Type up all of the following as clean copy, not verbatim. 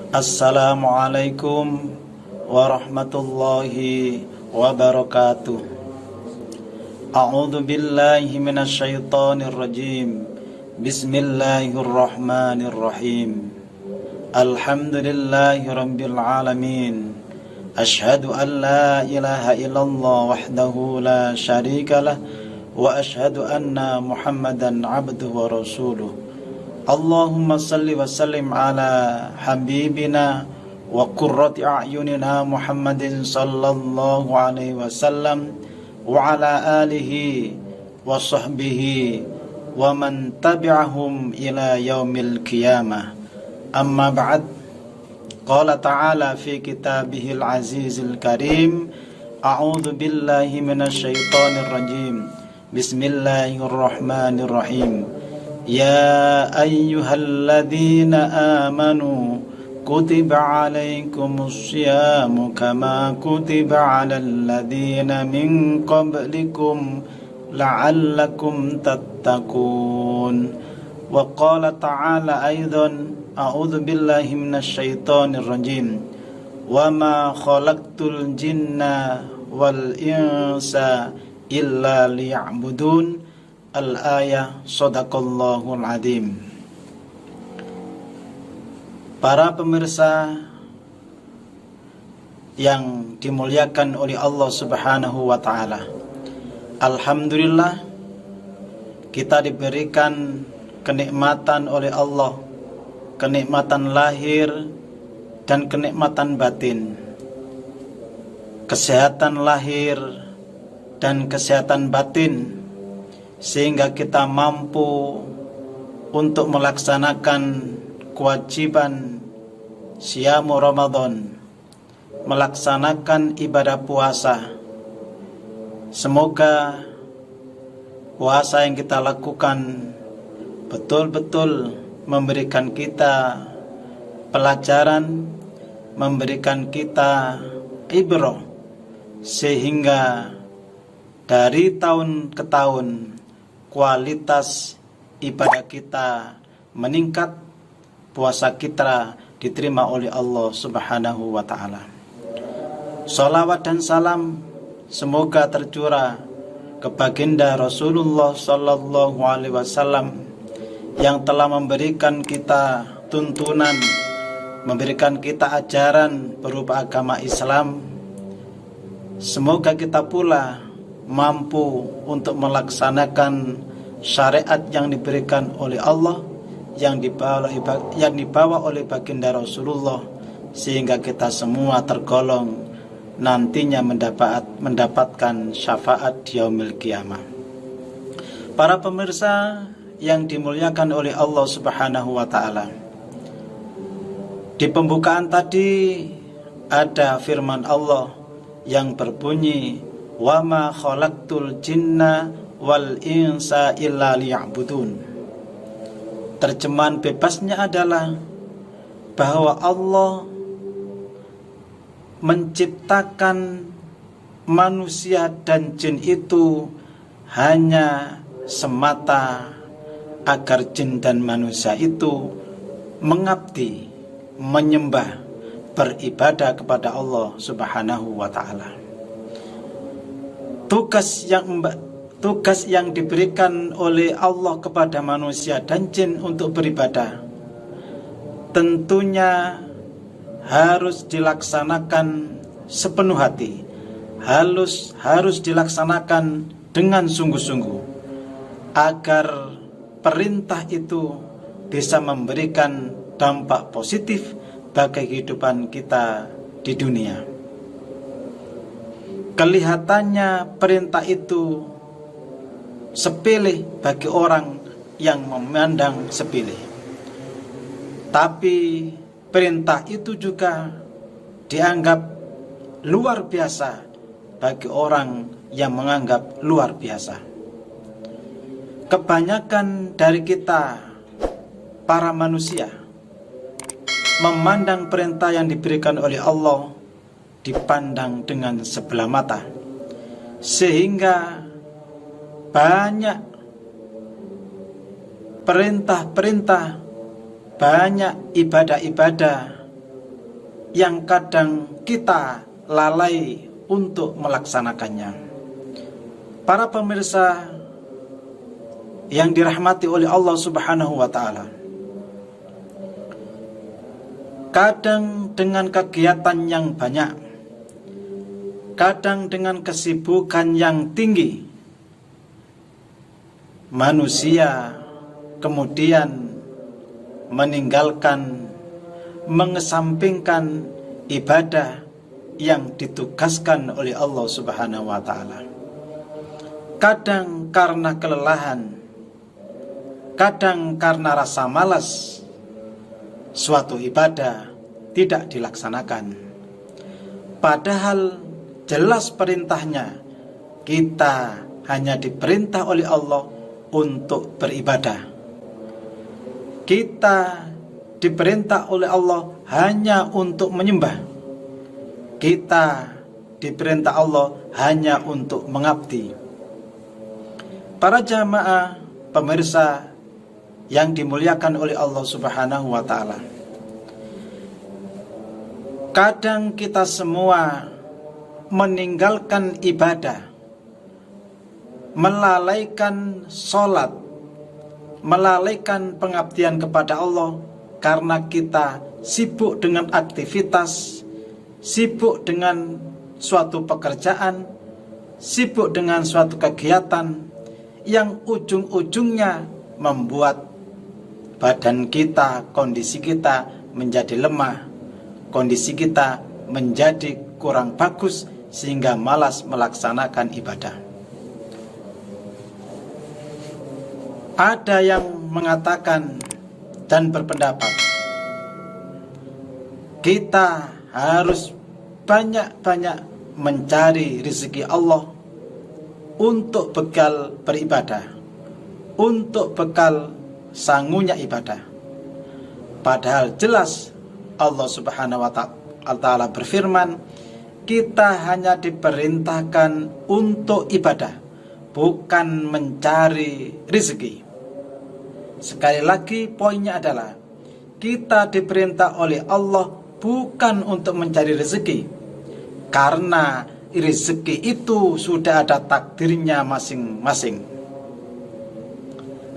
Assalamualaikum warahmatullahi wabarakatuh. A'udzu billahi minasyaitonir rajim. Bismillahirrahmanirrahim. Alhamdulillahi rabbil alamin. Asyhadu an la ilaha illallah wahdahu la syarikalah wa asyhadu anna Muhammadan abduhu wa rasuluh. Allahumma salli wa sallim ala habibina wa qurrati a'yunina Muhammadin sallallahu alaihi wasallam wa ala alihi wa sahbihi wa man tabi'ahum ila yaumil qiyamah. Amma ba'd. Qala ta'ala fi kitabihil azizil karim. A'udzu billahi minasyaitonir rajim. Bismillahirrahmanirrahim. Ya ayyuhalladzina amanu kutiba alaikumus syiyamu kama kutiba alal ladzina min qablikum la'allakum tattaqun. Wa qala ta'ala aidan a'udzu billahi minasyaitonir rajim. Wa ma khalaqtul jinna wal insa illa liya'budun. Al-ayah. Shadaqallahul adzim. Para pemirsa yang dimuliakan oleh Allah Subhanahu wa ta'ala, alhamdulillah kita diberikan kenikmatan oleh Allah, kenikmatan lahir dan kenikmatan batin, kesehatan lahir dan kesehatan batin, sehingga kita mampu untuk melaksanakan kewajiban siyamu Ramadan, melaksanakan ibadah puasa. Semoga puasa yang kita lakukan betul-betul memberikan kita pelajaran, memberikan kita ibrah, sehingga dari tahun ke tahun kualitas ibadah kita meningkat, puasa kita diterima oleh Allah Subhanahu wa ta'ala. Salawat dan salam semoga tercurah ke baginda Rasulullah sallallahu alaihi wasallam yang telah memberikan kita tuntunan, memberikan kita ajaran berupa agama Islam. Semoga kita pula mampu untuk melaksanakan syariat yang diberikan oleh Allah, yang dibawa oleh baginda Rasulullah, sehingga kita semua tergolong nantinya mendapatkan syafaat di yaumil qiyamah. Para pemirsa yang dimuliakan oleh Allah Subhanahu wa ta'ala, di pembukaan tadi ada firman Allah yang berbunyi, wa ma khalaqtul jinna wal insa illa liya'budun. Terjemahan bebasnya adalah bahwa Allah menciptakan manusia dan jin itu hanya semata agar jin dan manusia itu mengabdi, menyembah, beribadah kepada Allah Subhanahu wa ta'ala. Tugas yang diberikan oleh Allah kepada manusia dan jin untuk beribadah tentunya harus dilaksanakan sepenuh hati, harus dilaksanakan dengan sungguh-sungguh, agar perintah itu bisa memberikan dampak positif bagi kehidupan kita di dunia. Kelihatannya perintah itu sepele bagi orang yang memandang sepele, tapi perintah itu juga dianggap luar biasa bagi orang yang menganggap luar biasa. Kebanyakan dari kita, para manusia, memandang perintah yang diberikan oleh Allah dipandang dengan sebelah mata, sehingga banyak perintah-perintah, banyak ibadah-ibadah yang kadang kita lalai untuk melaksanakannya. Para pemirsa yang dirahmati oleh Allah Subhanahu wa taala, kadang dengan kegiatan yang banyak, kadang dengan kesibukan yang tinggi, manusia kemudian meninggalkan, mengesampingkan ibadah yang ditugaskan oleh Allah Subhanahu wa taala. Kadang karena kelelahan, kadang karena rasa malas, suatu ibadah tidak dilaksanakan. Padahal jelas perintahnya, kita hanya diperintah oleh Allah untuk beribadah. Kita diperintah oleh Allah hanya untuk menyembah. Kita diperintah Allah hanya untuk mengabdi. Para jamaah pemirsa yang dimuliakan oleh Allah Subhanahu wa taala, kadang kita semua meninggalkan ibadah, melalaikan sholat, melalaikan pengabdian kepada Allah karena kita sibuk dengan aktivitas, sibuk dengan suatu pekerjaan, sibuk dengan suatu kegiatan yang ujung-ujungnya membuat badan kita, kondisi kita menjadi lemah, kondisi kita menjadi kurang bagus sehingga malas melaksanakan ibadah. Ada yang mengatakan dan berpendapat, kita harus banyak-banyak mencari rezeki Allah untuk bekal beribadah, untuk bekal sangunya ibadah. Padahal jelas Allah Subhanahu wa taala berfirman, kita hanya diperintahkan untuk ibadah, bukan mencari rezeki. Sekali lagi poinnya adalah, kita diperintah oleh Allah bukan untuk mencari rezeki, karena rezeki itu sudah ada takdirnya masing-masing.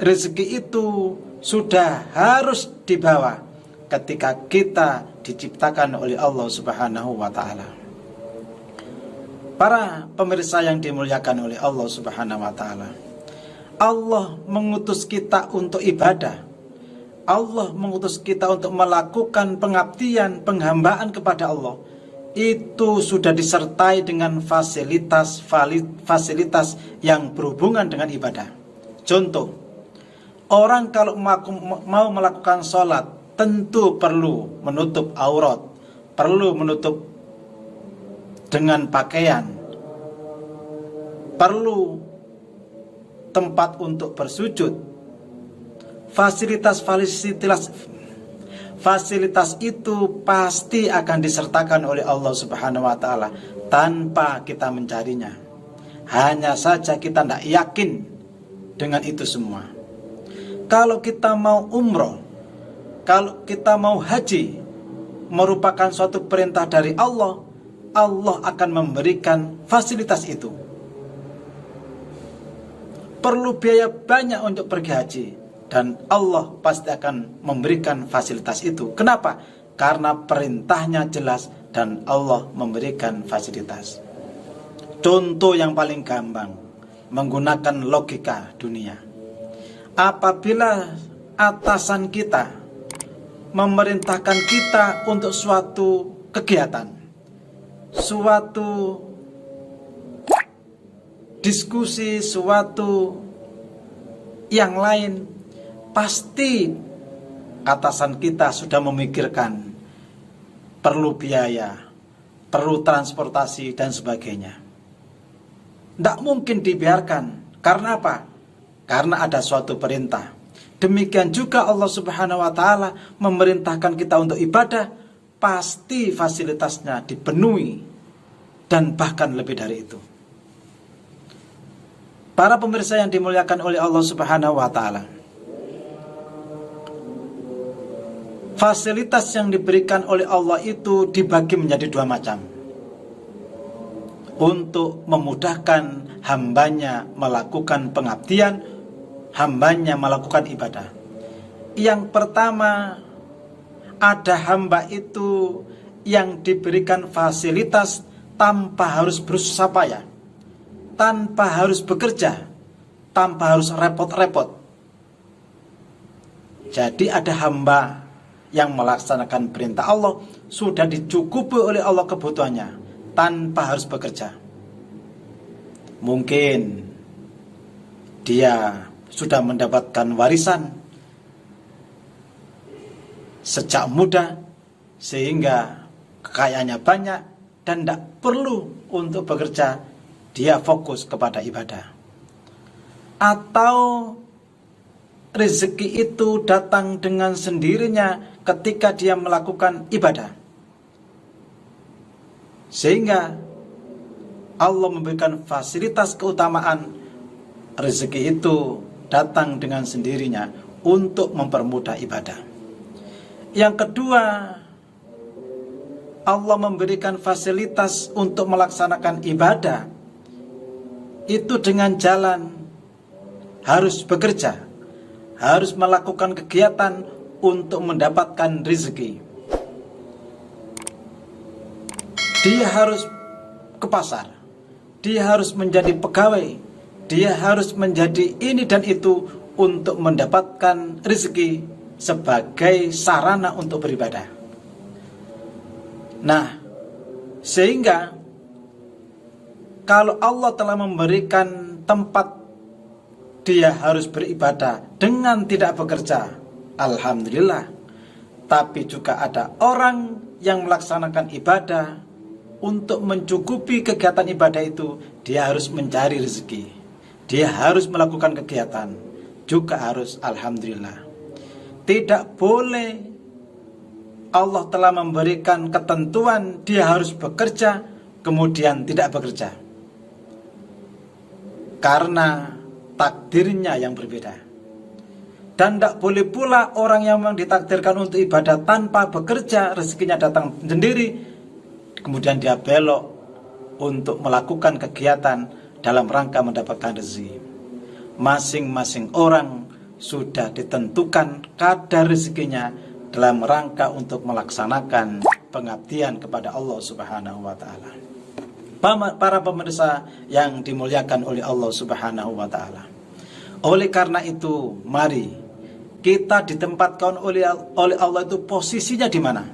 Rezeki itu sudah harus dibawa ketika kita diciptakan oleh Allah Subhanahu wa taala. Para pemirsa yang dimuliakan oleh Allah Subhanahu wa taala, Allah mengutus kita untuk ibadah. Allah mengutus kita untuk melakukan pengabdian, penghambaan kepada Allah. Itu sudah disertai dengan fasilitas yang berhubungan dengan ibadah. Contoh, orang kalau mau melakukan sholat, tentu perlu menutup aurat, perlu menutup dengan pakaian, perlu tempat untuk bersujud. Fasilitas itu pasti akan disertakan oleh Allah Subhanahu wa taala tanpa kita mencarinya. Hanya saja kita tidak yakin dengan itu semua. Kalau kita mau umroh, kalau kita mau haji, merupakan suatu perintah dari Allah, Allah akan memberikan fasilitas itu. Perlu biaya banyak untuk pergi haji, dan Allah pasti akan memberikan fasilitas itu. Kenapa? Karena perintahnya jelas dan Allah memberikan fasilitas. Contoh yang paling gampang, menggunakan logika dunia. Apabila atasan kita memerintahkan kita untuk suatu kegiatan, suatu diskusi, suatu yang lain, pasti atasan kita sudah memikirkan perlu biaya, perlu transportasi dan sebagainya. Tidak mungkin dibiarkan. Karena apa? Karena ada suatu perintah. Demikian juga Allah Subhanahu wa taala memerintahkan kita untuk ibadah, pasti fasilitasnya dipenuhi dan bahkan lebih dari itu. Para pemirsa yang dimuliakan oleh Allah Subhanahu wa taala, fasilitas yang diberikan oleh Allah itu dibagi menjadi dua macam, untuk memudahkan hambanya melakukan pengabdian, hambanya melakukan ibadah. Yang pertama, ada hamba itu yang diberikan fasilitas tanpa harus berusaha payah, tanpa harus bekerja, tanpa harus repot-repot. Jadi ada hamba yang melaksanakan perintah Allah, sudah dicukupi oleh Allah kebutuhannya tanpa harus bekerja. Mungkin dia sudah mendapatkan warisan sejak muda, sehingga kekayaannya banyak dan tidak perlu untuk bekerja, dia fokus kepada ibadah. Atau rezeki itu datang dengan sendirinya ketika dia melakukan ibadah, sehingga Allah memberikan fasilitas keutamaan rezeki itu datang dengan sendirinya untuk mempermudah ibadah. Yang kedua, Allah memberikan fasilitas untuk melaksanakan ibadah itu dengan jalan harus bekerja, harus melakukan kegiatan untuk mendapatkan rezeki. Dia harus ke pasar, dia harus menjadi pegawai, dia harus menjadi ini dan itu untuk mendapatkan rezeki sebagai sarana untuk beribadah. Nah, sehingga kalau Allah telah memberikan tempat dia harus beribadah dengan tidak bekerja, alhamdulillah. Tapi juga ada orang yang melaksanakan ibadah, untuk mencukupi kegiatan ibadah itu dia harus mencari rezeki, dia harus melakukan kegiatan, juga harus alhamdulillah. Tidak boleh Allah telah memberikan ketentuan dia harus bekerja kemudian tidak bekerja, karena takdirnya yang berbeda. Dan tidak boleh pula orang yang memang ditakdirkan untuk ibadah tanpa bekerja, rezekinya datang sendiri, kemudian dia belok untuk melakukan kegiatan dalam rangka mendapatkan rezeki. Masing-masing orang sudah ditentukan kadar rezekinya dalam rangka untuk melaksanakan pengabdian kepada Allah Subhanahu wa taala. Para pemirsa yang dimuliakan oleh Allah Subhanahu wa taala. Oleh karena itu, mari kita ditempatkan oleh Allah itu posisinya di mana?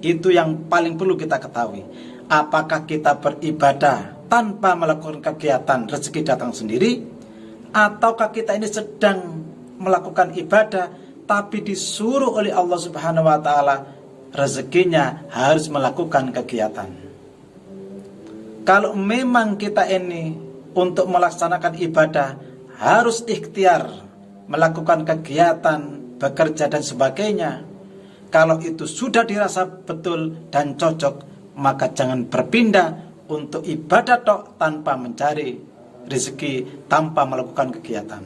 Itu yang paling perlu kita ketahui. Apakah kita beribadah tanpa melakukan kegiatan, rezeki datang sendiri, ataukah kita ini sedang melakukan ibadah tapi disuruh oleh Allah Subhanahu wa taala rezekinya harus melakukan kegiatan. Kalau memang kita ini untuk melaksanakan ibadah harus ikhtiar, melakukan kegiatan, bekerja dan sebagainya, kalau itu sudah dirasa betul dan cocok, maka jangan berpindah untuk ibadah tok tanpa mencari rezeki, tanpa melakukan kegiatan.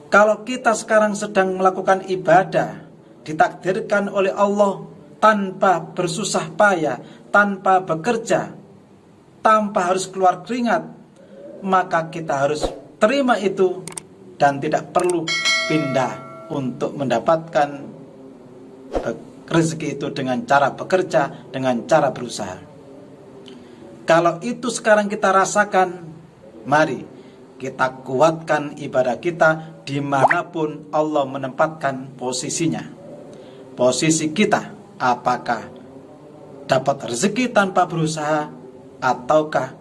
Kalau kita sekarang sedang melakukan ibadah, ditakdirkan oleh Allah tanpa bersusah payah, tanpa bekerja, tanpa harus keluar keringat, maka kita harus terima itu dan tidak perlu pindah untuk mendapatkan rezeki itu dengan cara bekerja, dengan cara berusaha. Kalau itu sekarang kita rasakan, mari kita kuatkan ibadah kita dimanapun Allah menempatkan posisinya. Posisi kita, apakah dapat rezeki tanpa berusaha, ataukah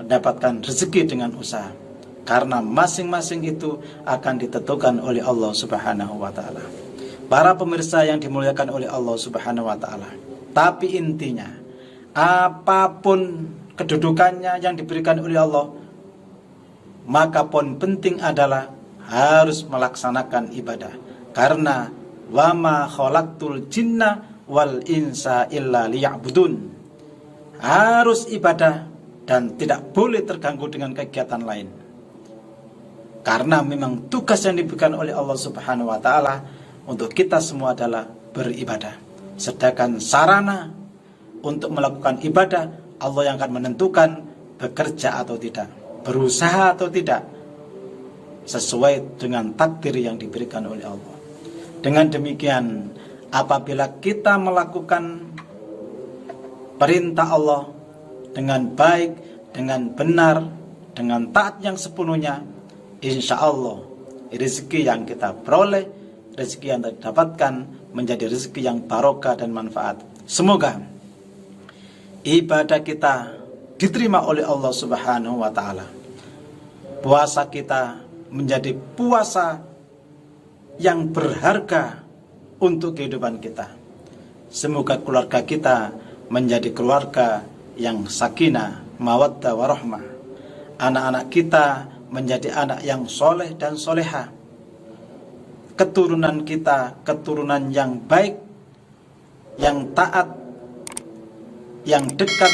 mendapatkan rezeki dengan usaha. Karena masing-masing itu akan ditentukan oleh Allah Subhanahu wa ta'ala. Para pemirsa yang dimuliakan oleh Allah Subhanahu wa ta'ala. Tapi intinya, apapun kedudukannya yang diberikan oleh Allah, maka poin penting adalah harus melaksanakan ibadah. Karena wama khalaqtul jinna wal insa illa liya'budun. Harus ibadah dan tidak boleh terganggu dengan kegiatan lain. Karena memang tugas yang diberikan oleh Allah Subhanahu wa taala untuk kita semua adalah beribadah. Sedangkan sarana untuk melakukan ibadah, Allah yang akan menentukan bekerja atau tidak, berusaha atau tidak, sesuai dengan takdir yang diberikan oleh Allah. Dengan demikian, apabila kita melakukan perintah Allah dengan baik, dengan benar, dengan taat yang sepenuhnya, insya Allah rezeki yang kita peroleh, rezeki yang kita dapatkan menjadi rezeki yang barokah dan manfaat. Semoga ibadah kita diterima oleh Allah Subhanahu wa taala. Puasa kita menjadi puasa yang berharga untuk kehidupan kita. Semoga keluarga kita menjadi keluarga yang sakinah, mawaddah, warahmah. Anak-anak kita menjadi anak yang soleh dan soleha. Keturunan kita keturunan yang baik, yang taat, yang dekat,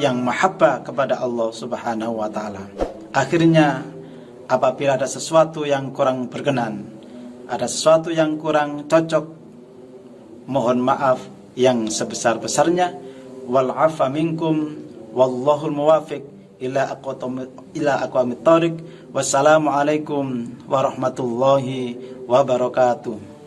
yang mahabbah kepada Allah Subhanahu wa taala. Akhirnya, apabila ada sesuatu yang kurang berkenan, ada sesuatu yang kurang cocok, mohon maaf yang sebesar-besarnya. Wal afa minkum wallahul muwafiq ila aqwamit thoriq. Wassalamualaikum warahmatullahi wabarakatuh.